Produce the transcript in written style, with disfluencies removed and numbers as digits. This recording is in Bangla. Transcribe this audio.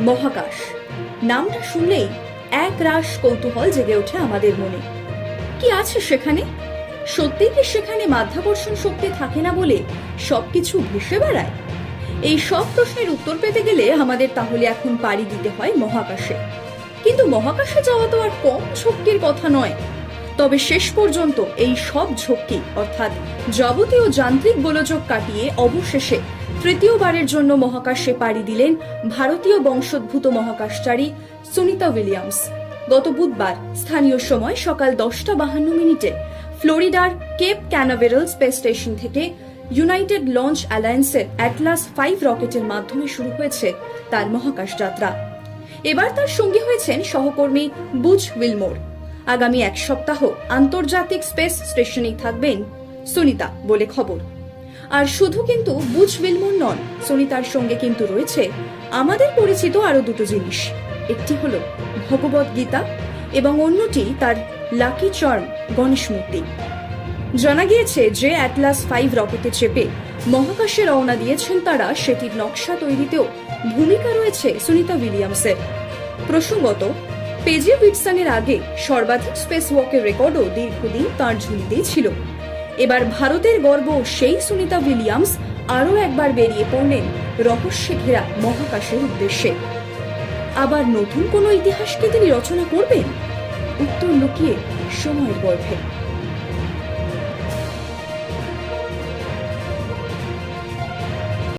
মহাকাশ নামটা শুনলেই এক রাশ কৌতূহল জেগে ওঠে আমাদের মনে। কি আছে সেখানে? সত্যিই কি সেখানে মাধ্যাকর্ষণ শক্তি থাকে না বলে সবকিছু ভেসে বেড়ায়? এই সব প্রশ্নের উত্তর পেতে গেলে আমাদের তাহলে এখন পাড়ি দিতে হয় মহাকাশে। কিন্তু মহাকাশে যাওয়া তো আর কম ঝক্কির কথা নয়। তবে শেষ পর্যন্ত এই সব ঝক্কি অর্থাৎ যাবতীয় যান্ত্রিক গোলযোগ কাটিয়ে অবশেষে তৃতীয়বারের জন্য মহাকাশে পাড়ি দিলেন ভারতীয় বংশোদ্ভূত মহাকাশচারী সুনিতা উইলিয়ামস। গত বুধবার স্থানীয় সময় সকাল 10:52 ফ্লোরিডার কেপ ক্যানাভেরাল স্পেস স্টেশন থেকে ইউনাইটেড লঞ্চ অ্যালায়েন্সের অ্যাটলাস 5 রকেটের মাধ্যমে শুরু হয়েছে তার মহাকাশ যাত্রা। এবার তার সঙ্গী হয়েছেন সহকর্মী বুচ উইলমোর। আগামী এক সপ্তাহ আন্তর্জাতিক স্পেস স্টেশনেই থাকবেন সুনিতা বলে খবর। আর শুধু কিন্তু বুচ উইলমোর নন, সুনিতার সঙ্গে কিন্তু রয়েছে আমাদের পরিচিত আরো দুটো জিনিস। একটি হলো ভগবত গীতা এবং অন্যটি তার লাকি চার্ম গণেশ মূর্তি। জানা গিয়েছে যে অ্যাটলাস 5 রকেটে চেপে মহাকাশে রওনা দিয়েছেন তারা, সেটির নকশা তৈরিতেও ভূমিকা রয়েছে সুনিতা উইলিয়ামসের। প্রসঙ্গত, পেজে উইটসনের আগে সর্বাধিক স্পেস ওয়াকের রেকর্ডও দীর্ঘদিন তাঁর ঝুলিতেই ছিল। এবার ভারতের গর্ব সেই সুনিতা উইলিয়ামস আরও একবার বেরিয়ে পড়লেন রহস্যে ঘেরা মহাকাশের উদ্দেশ্যে। আবার নতুন কোনো ইতিহাসকে তিনি রচনা করবেন? উত্তর লুকিয়ে সময়ের গর্ভে।